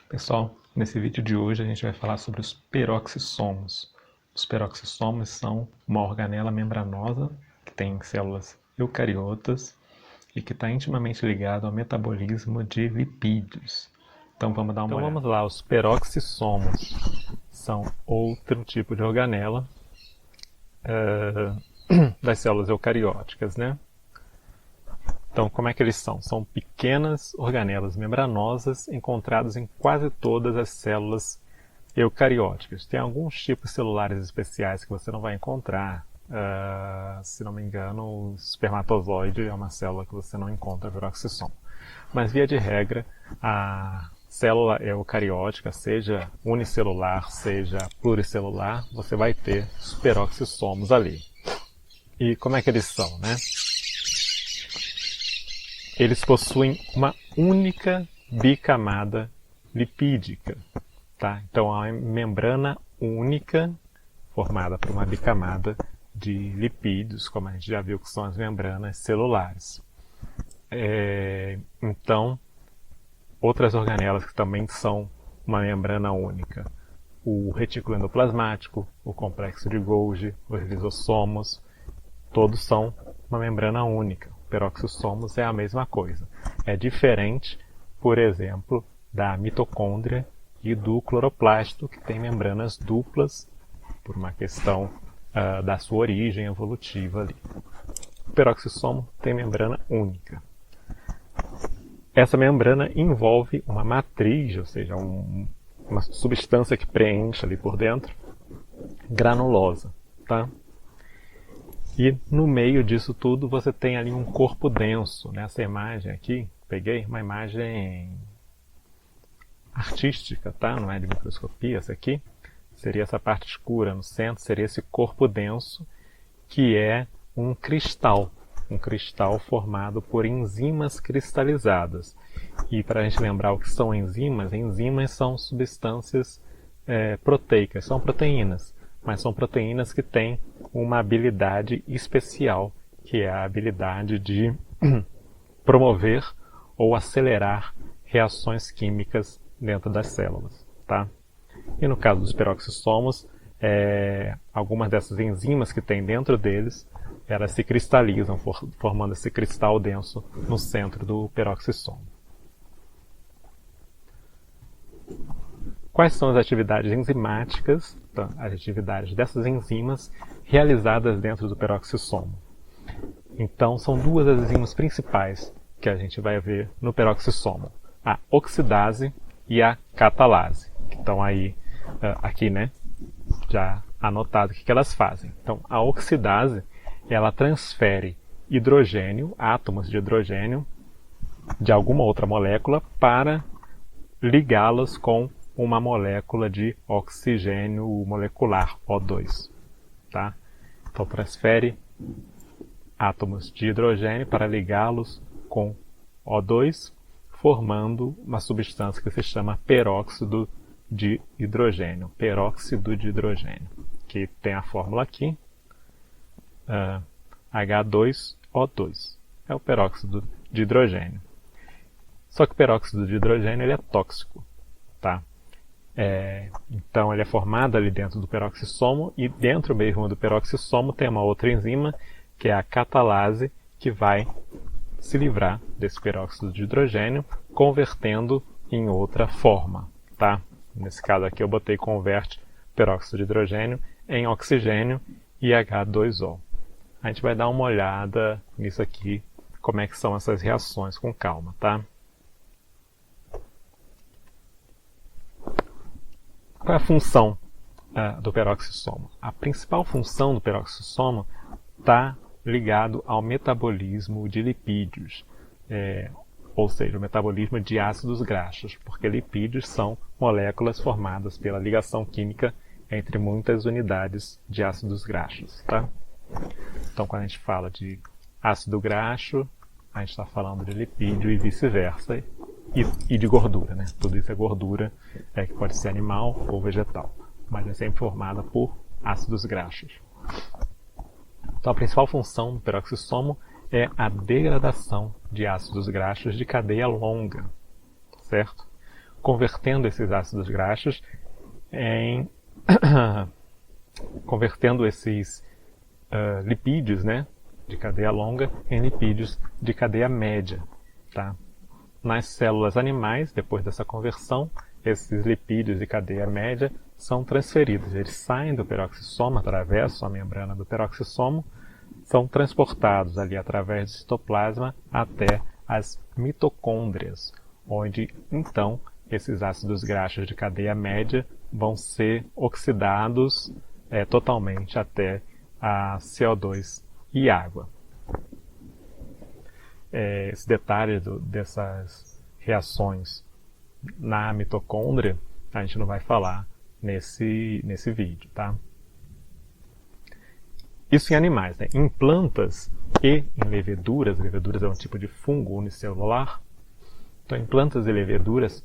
Pessoal, nesse vídeo de hoje a gente vai falar sobre os peroxissomos. Os peroxissomos são uma organela membranosa que tem células eucariotas e que está intimamente ligado ao metabolismo de lipídios. Então vamos dar uma olhada. Vamos lá, os peroxissomos são outro tipo de organela das células eucarióticas, né? Então, como é que eles são? São pequenas organelas membranosas encontradas em quase todas as células eucarióticas. Tem alguns tipos celulares especiais que você não vai encontrar. Se não me engano, o espermatozoide é uma célula que você não encontra peroxissomo. Mas, via de regra, a célula eucariótica, seja unicelular, seja pluricelular, você vai ter os peroxissomos ali. E como é que eles são, né? Eles possuem uma única bicamada lipídica, tá? Então, a membrana única, formada por uma bicamada de lipídios, como a gente já viu que são as membranas celulares. Então, outras organelas que também são uma membrana única. O retículo endoplasmático, o complexo de Golgi, os lisossomos, todos são uma membrana única. Peroxissomos é a mesma coisa. É diferente, por exemplo, da mitocôndria e do cloroplasto, que tem membranas duplas, por uma questão da sua origem evolutiva ali. O peroxissomo tem membrana única. Essa membrana envolve uma matriz, ou seja, uma substância que preenche ali por dentro, granulosa, tá? E no meio disso tudo você tem ali um corpo denso. Nessa imagem aqui, peguei uma imagem artística, tá? Não é de microscopia, essa aqui. Seria essa parte escura no centro, seria esse corpo denso, que é um cristal formado por enzimas cristalizadas. E para a gente lembrar o que são enzimas são substâncias proteicas, são proteínas. Mas são proteínas que têm uma habilidade especial, que é a habilidade de promover ou acelerar reações químicas dentro das células, tá? E no caso dos peroxissomos, algumas dessas enzimas que tem dentro deles, elas se cristalizam, formando esse cristal denso no centro do peroxissomo. Quais são as atividades enzimáticas, as atividades dessas enzimas realizadas dentro do peroxissomo? Então, são duas as enzimas principais que a gente vai ver no peroxissomo: a oxidase e a catalase, que estão aí, aqui, né, já anotado o que elas fazem. Então, a oxidase, ela transfere hidrogênio, átomos de hidrogênio, de alguma outra molécula para ligá-los com uma molécula de oxigênio molecular, O2. Tá? Então, transfere átomos de hidrogênio para ligá-los com O2, formando uma substância que se chama peróxido de hidrogênio. Peróxido de hidrogênio, que tem a fórmula aqui, H2O2. É o peróxido de hidrogênio. Só que o peróxido de hidrogênio ele é tóxico. Tá? Então ele é formado ali dentro do peroxissomo, e dentro mesmo do peroxissomo tem uma outra enzima, que é a catalase, que vai se livrar desse peróxido de hidrogênio, convertendo em outra forma. Tá? Nesse caso aqui eu botei converte peróxido de hidrogênio em oxigênio e H2O. A gente vai dar uma olhada nisso aqui, como é que são essas reações, com calma, tá? Qual é a função do peroxissomo? A principal função do peroxissomo está ligado ao metabolismo de lipídios, ou seja, o metabolismo de ácidos graxos, porque lipídios são moléculas formadas pela ligação química entre muitas unidades de ácidos graxos. Tá? Então, quando a gente fala de ácido graxo, a gente está falando de lipídio e vice-versa, e de gordura, né? Tudo isso é gordura, que pode ser animal ou vegetal, mas é sempre formada por ácidos graxos. Então, a principal função do peroxissomo é a degradação de ácidos graxos de cadeia longa, certo? Convertendo esses ácidos graxos em convertendo esses lipídios, né, de cadeia longa em lipídios de cadeia média, tá? Nas células animais, depois dessa conversão, esses lipídios de cadeia média são transferidos. Eles saem do peroxissomo, atravessam a membrana do peroxissomo, são transportados ali através do citoplasma até as mitocôndrias, onde então esses ácidos graxos de cadeia média vão ser oxidados totalmente até a CO2 e água. Esse detalhe dessas reações na mitocôndria a gente não vai falar nesse vídeo, tá? Isso em animais, né? Em plantas e em leveduras é um tipo de fungo unicelular. Então, em plantas e leveduras,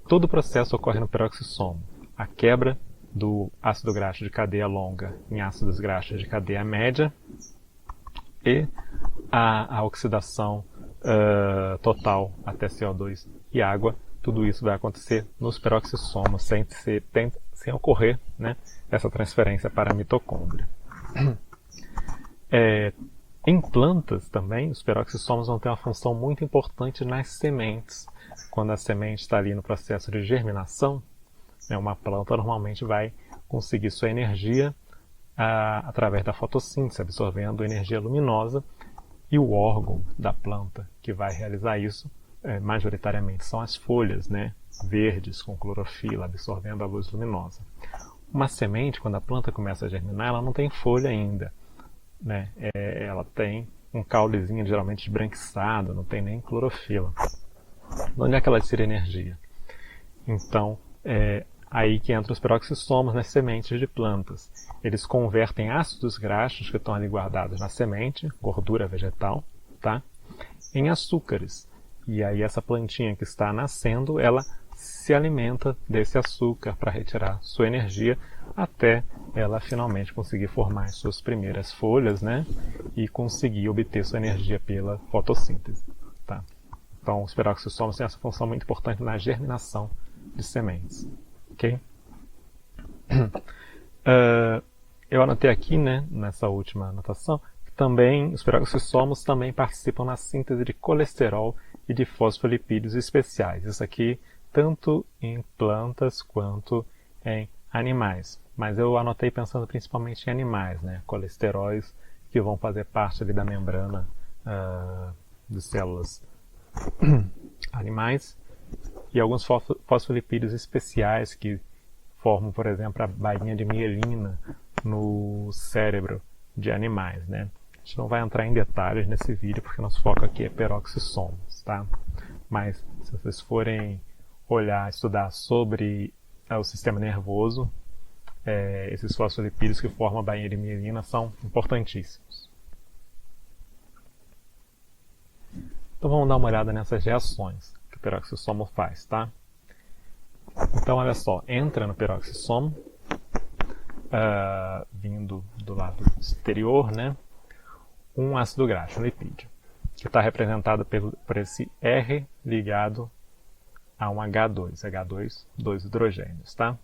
todo o processo ocorre no peroxissomo. A quebra do ácido graxo de cadeia longa em ácidos graxos de cadeia média e a oxidação total até CO2 e água. Tudo isso vai acontecer nos peroxissomos sem ocorrer, né, essa transferência para a mitocôndria. Em plantas também, os peroxissomos vão ter uma função muito importante nas sementes. Quando a semente está ali no processo de germinação, né, uma planta normalmente vai conseguir sua energia através da fotossíntese, absorvendo energia luminosa, e o órgão da planta que vai realizar isso, majoritariamente, são as folhas, né, verdes com clorofila, absorvendo a luz luminosa. Uma semente, quando a planta começa a germinar, ela não tem folha ainda, né? Ela tem um caulezinho geralmente esbranquiçado, não tem nem clorofila. De onde é que ela tira energia? Então, aí que entram os peroxissomos nas sementes de plantas. Eles convertem ácidos graxos que estão ali guardados na semente, gordura vegetal, tá, em açúcares. E aí essa plantinha que está nascendo, ela se alimenta desse açúcar para retirar sua energia até ela finalmente conseguir formar as suas primeiras folhas, né, e conseguir obter sua energia pela fotossíntese, tá? Então, os peroxissomos têm essa função muito importante na germinação de sementes, ok? Eu anotei aqui, né, nessa última anotação, que também os peroxissomos também participam na síntese de colesterol e de fosfolipídios especiais. Isso aqui tanto em plantas quanto em animais. Mas eu anotei pensando principalmente em animais, né? Colesteróis que vão fazer parte ali da membrana de células animais e alguns fosfolipídios especiais que formam, por exemplo, a bainha de mielina no cérebro de animais, né? A gente não vai entrar em detalhes nesse vídeo porque nosso foco aqui é peroxissomos, tá? Mas se vocês forem olhar, estudar sobre o sistema nervoso, esses fosfolipídios que formam a bainha de mielina são importantíssimos. Então vamos dar uma olhada nessas reações que o peroxissomo faz, tá? Então olha só, entra no peroxissomo, vindo do lado exterior, né, um ácido graxo, um lipídio, que está representado por esse R ligado a um H2, dois hidrogênios, tá?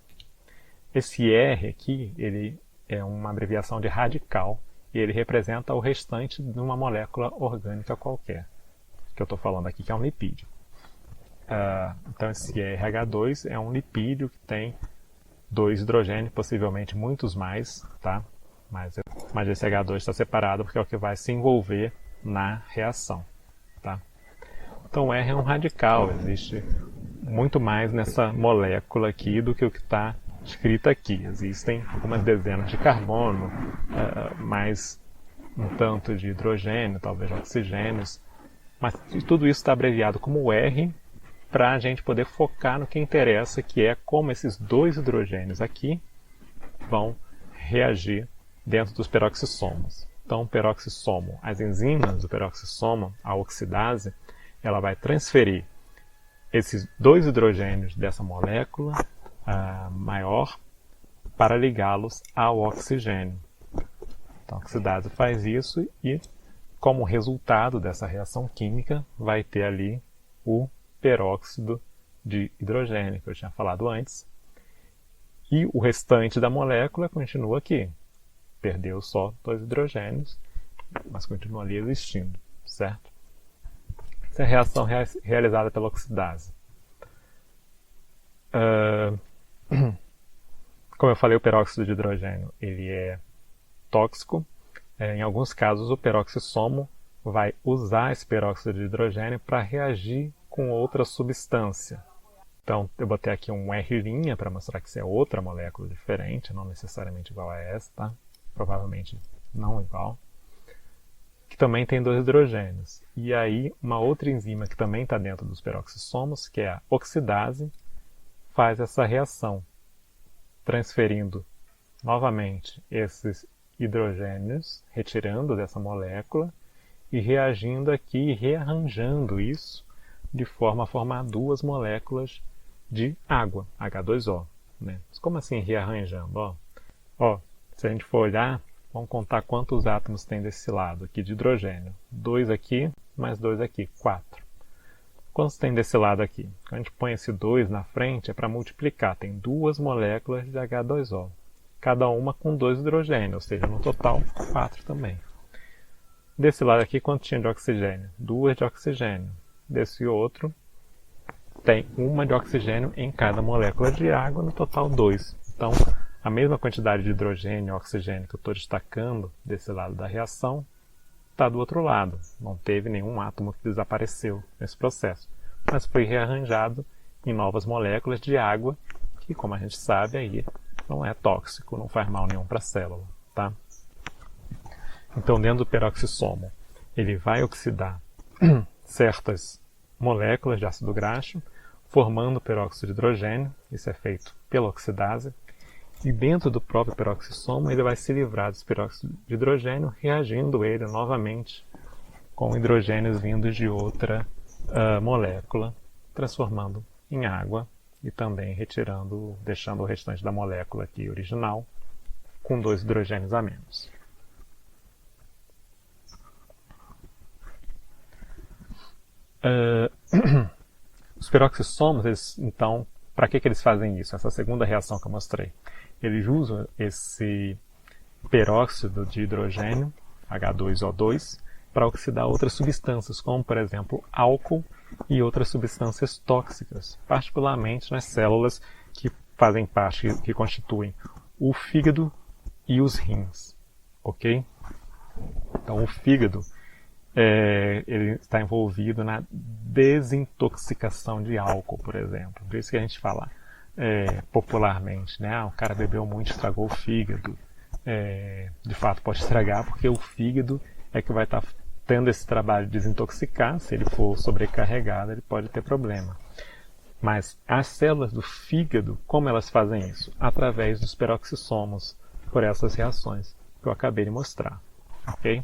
Esse R aqui, ele é uma abreviação de radical e ele representa o restante de uma molécula orgânica qualquer, que eu estou falando aqui, que é um lipídio. Então esse RH2 é um lipídio que tem 2 hidrogênios, possivelmente muitos mais, tá? Mas esse H2 está separado porque é o que vai se envolver na reação, tá? Então o R é um radical, existe muito mais nessa molécula aqui do que o que está escrito aqui. Existem algumas dezenas de carbono, mais um tanto de hidrogênio, talvez oxigênios, mas tudo isso está abreviado como R para a gente poder focar no que interessa, que é como esses 2 hidrogênios aqui vão reagir dentro dos peroxissomos. Então, o peroxissomo, as enzimas do peroxissomo, a oxidase, ela vai transferir esses 2 hidrogênios dessa molécula maior para ligá-los ao oxigênio. Então, a oxidase faz isso e como resultado dessa reação química, vai ter ali o peróxido de hidrogênio, que eu tinha falado antes. E o restante da molécula continua aqui. Perdeu só 2 hidrogênios, mas continua ali existindo, certo? Essa é a reação realizada pela oxidase. Como eu falei, o peróxido de hidrogênio ele é tóxico. Em alguns casos, o peroxissomo vai usar esse peróxido de hidrogênio para reagir com outra substância. Então, eu botei aqui um R' para mostrar que isso é outra molécula diferente, não necessariamente igual a essa, tá? Provavelmente não igual. Que também tem 2 hidrogênios. E aí, uma outra enzima que também está dentro dos peroxissomos, que é a oxidase, faz essa reação, transferindo novamente esses hidrogênios, retirando dessa molécula e reagindo aqui, rearranjando isso de forma a formar 2 moléculas de água, H2O. Né? Mas como assim rearranjando? Se a gente for olhar, vamos contar quantos átomos tem desse lado aqui de hidrogênio. 2 aqui, mais 2 aqui, 4. Quantos tem desse lado aqui? Quando a gente põe esse 2 na frente, é para multiplicar. Tem 2 moléculas de H2O. Cada uma com 2 hidrogênios, ou seja, no total 4 também. Desse lado aqui, quanto tinha de oxigênio? 2 de oxigênio. Desse outro, tem 1 de oxigênio em cada molécula de água, no total 2. Então, a mesma quantidade de hidrogênio e oxigênio que eu estou destacando desse lado da reação, está do outro lado. Não teve nenhum átomo que desapareceu nesse processo, mas foi rearranjado em novas moléculas de água, que, como a gente sabe, aí não é tóxico, não faz mal nenhum para a célula. Tá? Então, dentro do peroxissomo, ele vai oxidar certas moléculas de ácido graxo, formando peróxido de hidrogênio. Isso é feito pela oxidase. E dentro do próprio peroxissomo, ele vai se livrar desse peróxido de hidrogênio, reagindo ele novamente com hidrogênios vindos de outra molécula, transformando em água e também deixando o restante da molécula aqui original com 2 hidrogênios a menos. Os peroxissomos, então, para que eles fazem isso? Essa segunda reação que eu mostrei. Eles usam esse peróxido de hidrogênio, H2O2, para oxidar outras substâncias, como, por exemplo, álcool e outras substâncias tóxicas, particularmente nas células que fazem parte, que constituem o fígado e os rins. Ok? Então, o fígado ele está envolvido na desintoxicação de álcool, por exemplo. Por isso que a gente fala popularmente, né? O cara bebeu muito, estragou o fígado. De fato pode estragar, porque o fígado é que vai estar tendo esse trabalho de desintoxicar. Se ele for sobrecarregado, ele pode ter problema. Mas as células do fígado, como elas fazem isso? Através dos peroxissomos, por essas reações que eu acabei de mostrar. Ok?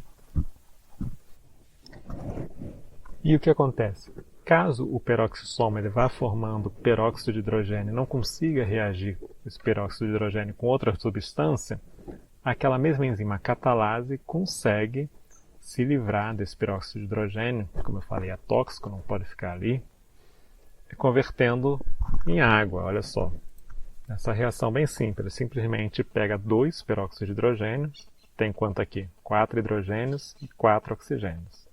E o que acontece? Caso o peroxissomo ele vá formando peróxido de hidrogênio e não consiga reagir esse peróxido de hidrogênio com outra substância, aquela mesma enzima catalase consegue se livrar desse peróxido de hidrogênio, que, como eu falei, é tóxico, não pode ficar ali, convertendo em água. Olha só, essa reação bem simples, simplesmente pega 2 peróxidos de hidrogênio, tem quanto aqui? 4 hidrogênios e 4 oxigênios.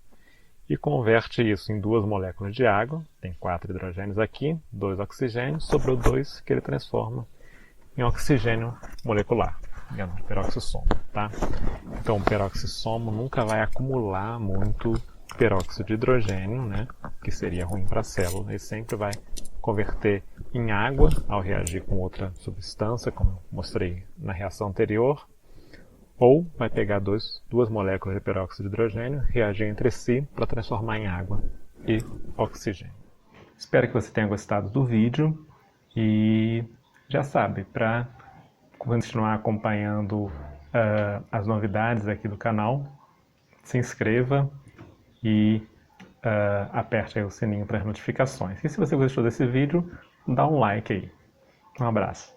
E converte isso em 2 moléculas de água, tem 4 hidrogênios aqui, 2 oxigênios, sobrou 2 que ele transforma em oxigênio molecular, digamos, peroxissomo. Tá? Então o peroxissomo nunca vai acumular muito peróxido de hidrogênio, né, que seria ruim para a célula, ele sempre vai converter em água ao reagir com outra substância, como mostrei na reação anterior, ou vai pegar 2 moléculas de peróxido de hidrogênio, reagir entre si para transformar em água e oxigênio. Espero que você tenha gostado do vídeo e já sabe, para continuar acompanhando as novidades aqui do canal, se inscreva e aperte aí o sininho para as notificações. E se você gostou desse vídeo, dá um like aí. Um abraço.